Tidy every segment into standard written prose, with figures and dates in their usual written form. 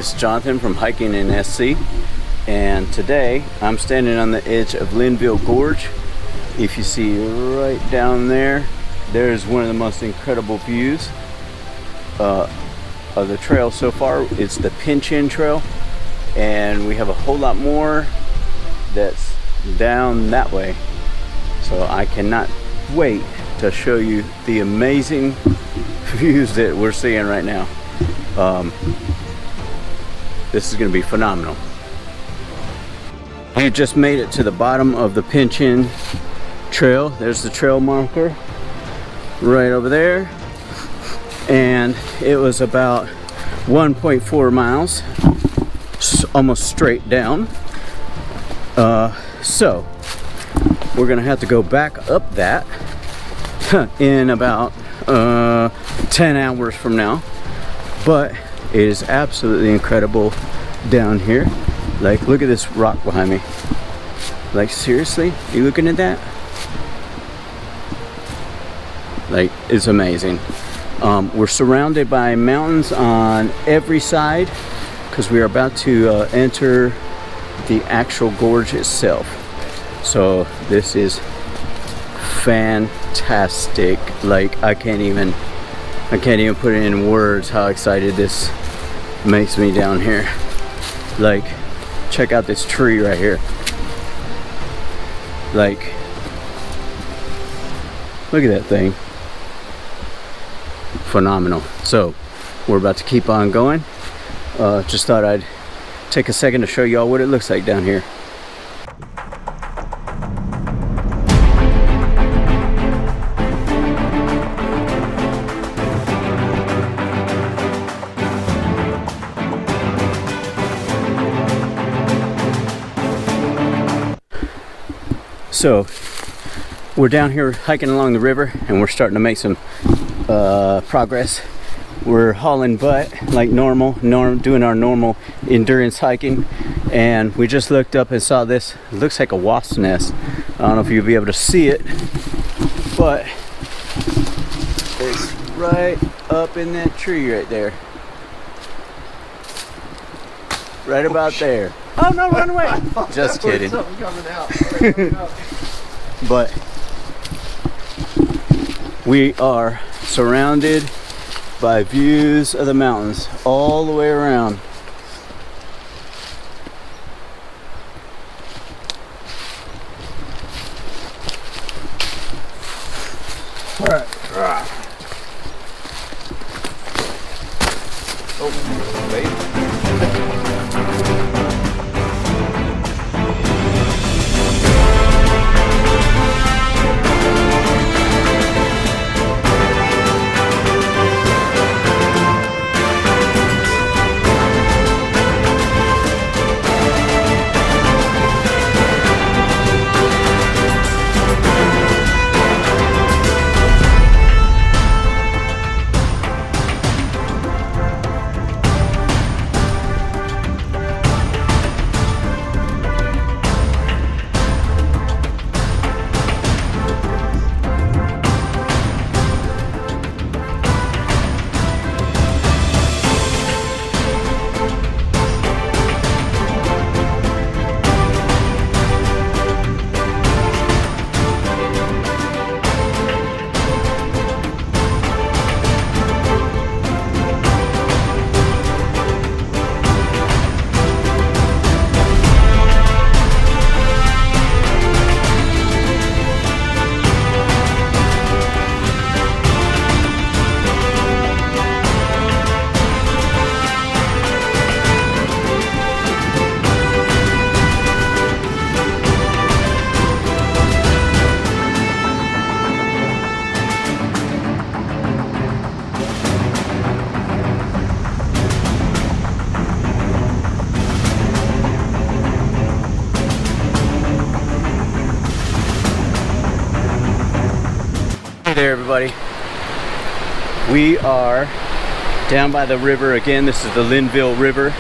this is Jonathan from Hiking in SC, and today I'm standing on the edge of Linville Gorge. If you see right down there, there's one of the most incredible views of the trail so far. It's the Pinchin Trail, and we have a whole lot more that's down that way. So I cannot wait to show you the amazing views that we're seeing right now. This is going to be phenomenal. We just made it to the bottom of the Pinchin Trail. There's the trail marker right over there, and it was about 1.4 miles, almost straight down. So we're gonna have to go back up that in about 10 hours from now, but it is absolutely incredible down here. Like, look at this rock behind me. Like, seriously, you looking at that? Like, it's amazing. We're surrounded by mountains on every side because we are about to enter the actual gorge itself. So this is fantastic. Like, I can't even put it in words how excited this makes me down here. Like, check out this tree right here. Like, look at that thing. Phenomenal. So we're about to keep on going. Just thought I'd take a second to show y'all what it looks like down here. So we're down here hiking along the river, and we're starting to make some progress. We're hauling butt like normal, doing our normal endurance hiking, and we just looked up and saw this. It looks like a wasp nest. I don't know if you'll be able to see it, but it's right up in that tree right there. Right about there. Oh no, run away! Just kidding. Something coming out. But we are surrounded by views of the mountains all the way around. All right. Oh, wait. Hey there, everybody. We are down by the river again. This is the Linville River.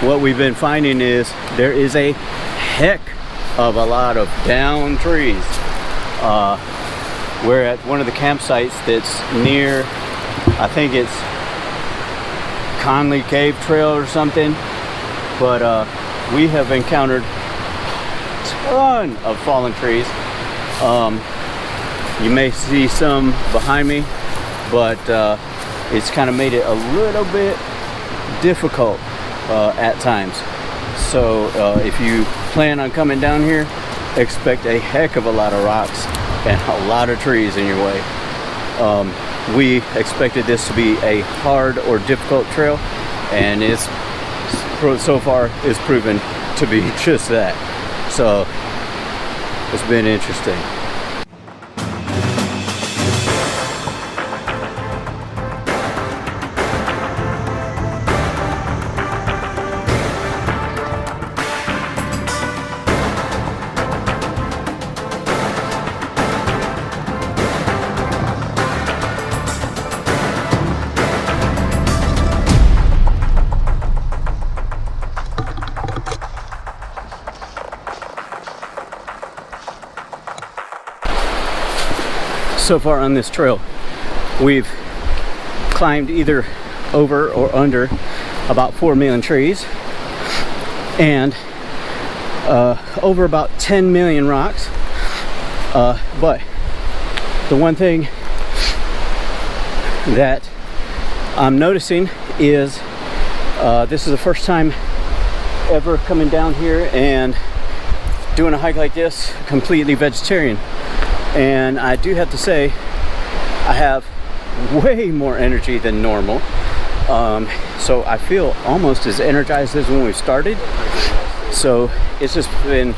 What we've been finding is there is a heck of a lot of down trees. We're at one of the campsites that's near, I think it's Conley Cave Trail or something, but we have encountered a ton of fallen trees. You may see some behind me, but it's kind of made it a little bit difficult at times. So if you plan on coming down here, expect a heck of a lot of rocks and a lot of trees in your way. We expected this to be a hard or difficult trail, and it's so far is proven to be just that. So it's been interesting. So far on this trail, we've climbed either over or under about 4 million trees and over about 10 million rocks. But the one thing that I'm noticing is this is the first time ever coming down here and doing a hike like this completely vegetarian. And I do have to say, I have way more energy than normal. So I feel almost as energized as when we started. So it's just been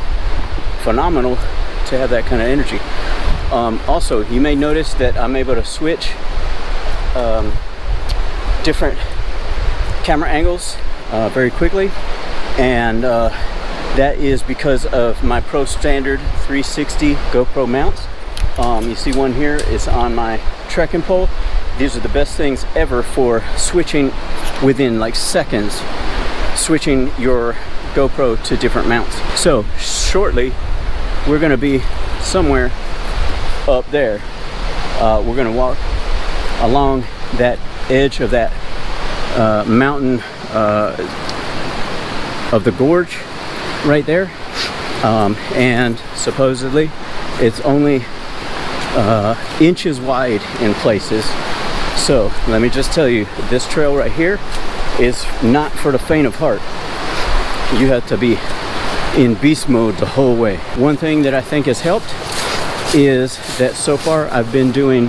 phenomenal to have that kind of energy. Also, you may notice that I'm able to switch different camera angles very quickly. And that is because of my Pro Standard 360 GoPro mounts. You see one here is on my trekking pole. These are the best things ever for switching within like seconds, switching your GoPro to different mounts. So shortly we're going to be somewhere up there. We're going to walk along that edge of that mountain of the gorge right there, and supposedly it's only inches wide in places. So let me just tell you, this trail right here is not for the faint of heart. You have to be in beast mode the whole way. One thing that I think has helped is that so far I've been doing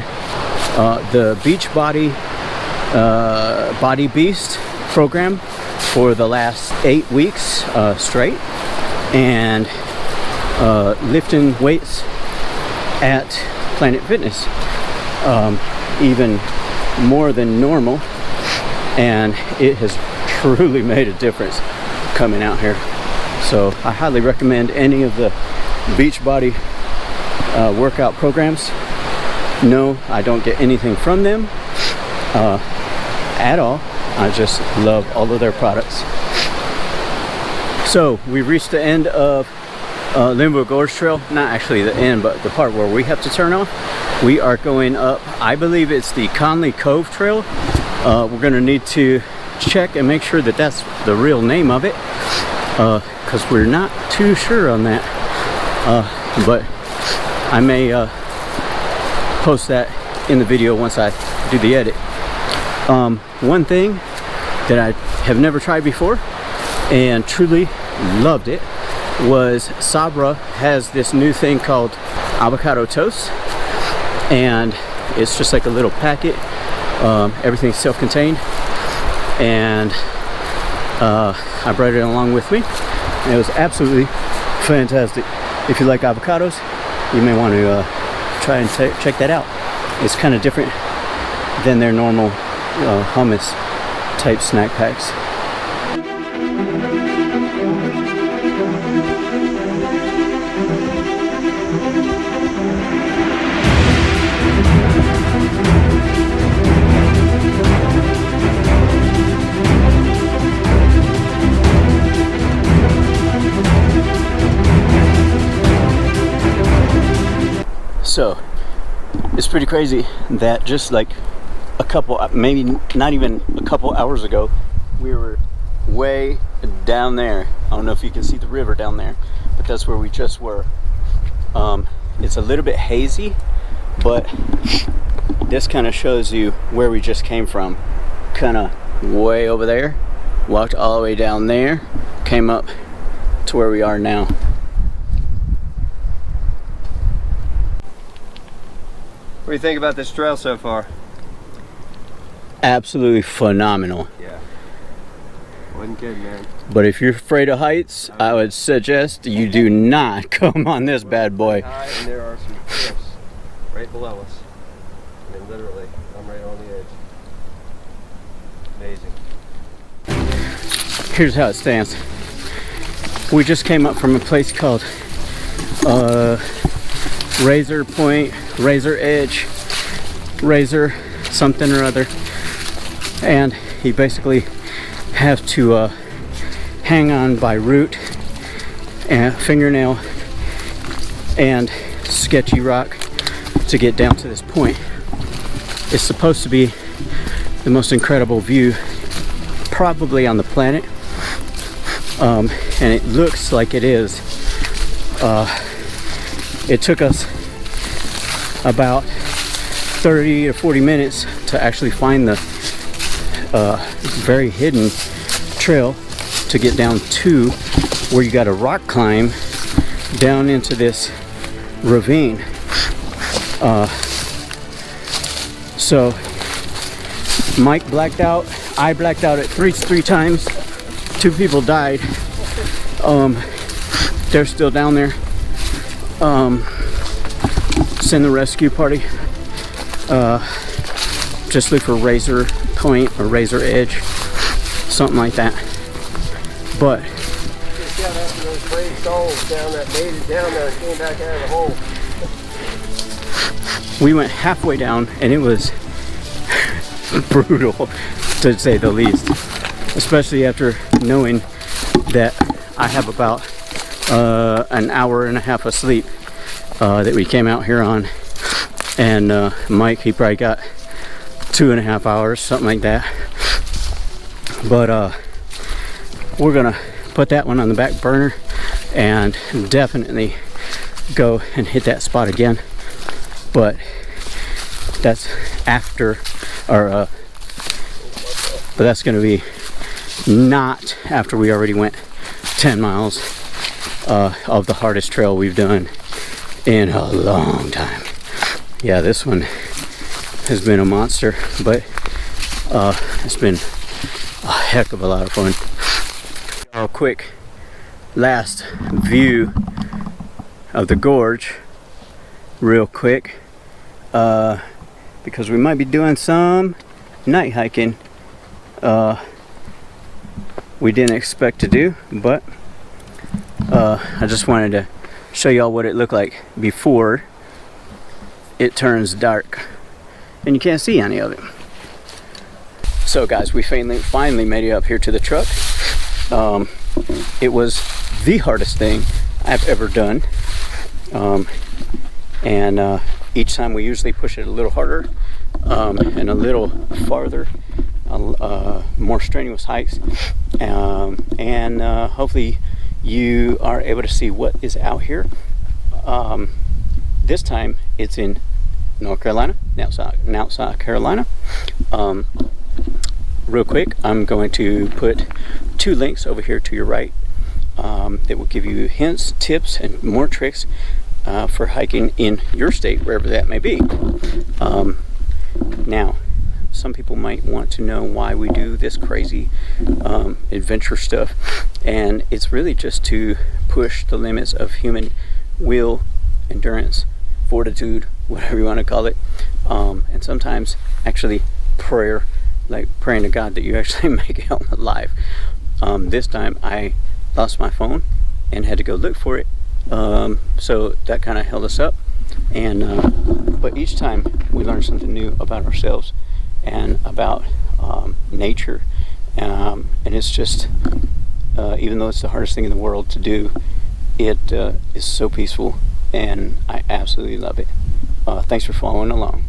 the Beachbody Body Beast program for the last 8 weeks straight, and lifting weights at Planet Fitness, even more than normal, and it has truly made a difference coming out here. So I highly recommend any of the Beachbody workout programs. No, I don't get anything from them at all. I just love all of their products. So we reached the end of Linville Gorge Trail. Not actually the end, but the part where we have to turn off. We are going up, I believe it's the Conley Cove Trail. We're going to need to check and make sure that that's the real name of it, because we're not too sure on that. But I may post that in the video once I do the edit. One thing that I have never tried before and truly loved it was Sabra has this new thing called avocado toast, and it's just like a little packet. Everything's self-contained, and I brought it along with me, and it was absolutely fantastic. If you like avocados, you may want to try and check that out. It's kind of different than their normal hummus type snack packs. So it's pretty crazy that just like a couple, maybe not even a couple hours ago, we were way down there. I don't know if you can see the river down there, but that's where we just were. It's a little bit hazy, but this kind of shows you where we just came from. Kind of way over there, walked all the way down there, came up to where we are now. What do you think about this trail so far? Absolutely phenomenal. Yeah. Wasn't good, man. But if you're afraid of heights, I would suggest you do not come on this bad boy. High, and there are some cliffs right below us. I mean, literally, I'm right on the edge. Amazing. Here's how it stands. We just came up from a place called Razor Point, Razor Edge, Razor something or other, and you basically have to hang on by root and fingernail and sketchy rock to get down to this point. It's supposed to be the most incredible view probably on the planet, and it looks like it is. It took us about 30 to 40 minutes to actually find the very hidden trail to get down to where you got to rock climb down into this ravine. So Mike blacked out, I blacked out at three times. 2 people died. They're still down there. Send the rescue party. Just look for Razor Point or Razor Edge, something like that. But Just got after those brave souls down that made it down there and came back out of the hole. we went halfway down and it was brutal, to say the least, especially after knowing that I have about an hour and a half of sleep that we came out here on, and Mike, he probably got 2.5 hours, something like that. But we're gonna put that one on the back burner and definitely go and hit that spot again. But that's after, or but that's gonna be not after we already went 10 miles of the hardest trail we've done in a long time. Yeah, this one has been a monster, but it's been a heck of a lot of fun. A quick last view of the gorge real quick, because we might be doing some night hiking we didn't expect to do, but I just wanted to show y'all what it looked like before it turns dark and you can't see any of it. So guys, we finally made it up here to the truck. It was the hardest thing I've ever done, and each time we usually push it a little harder and a little farther, more strenuous hikes, and hopefully you are able to see what is out here. This time it's in North Carolina, now South Carolina. Real quick, I'm going to put 2 links over here to your right that will give you hints, tips, and more tricks for hiking in your state, wherever that may be. Now, some people might want to know why we do this crazy adventure stuff, and it's really just to push the limits of human will, endurance, fortitude, whatever you want to call it, and sometimes actually prayer, like praying to God that you actually make it out alive. This time I lost my phone and had to go look for it, so that kind of held us up, and but each time we learn something new about ourselves and about nature, and it's just even though it's the hardest thing in the world to do, it is so peaceful and I absolutely love it. Thanks for following along.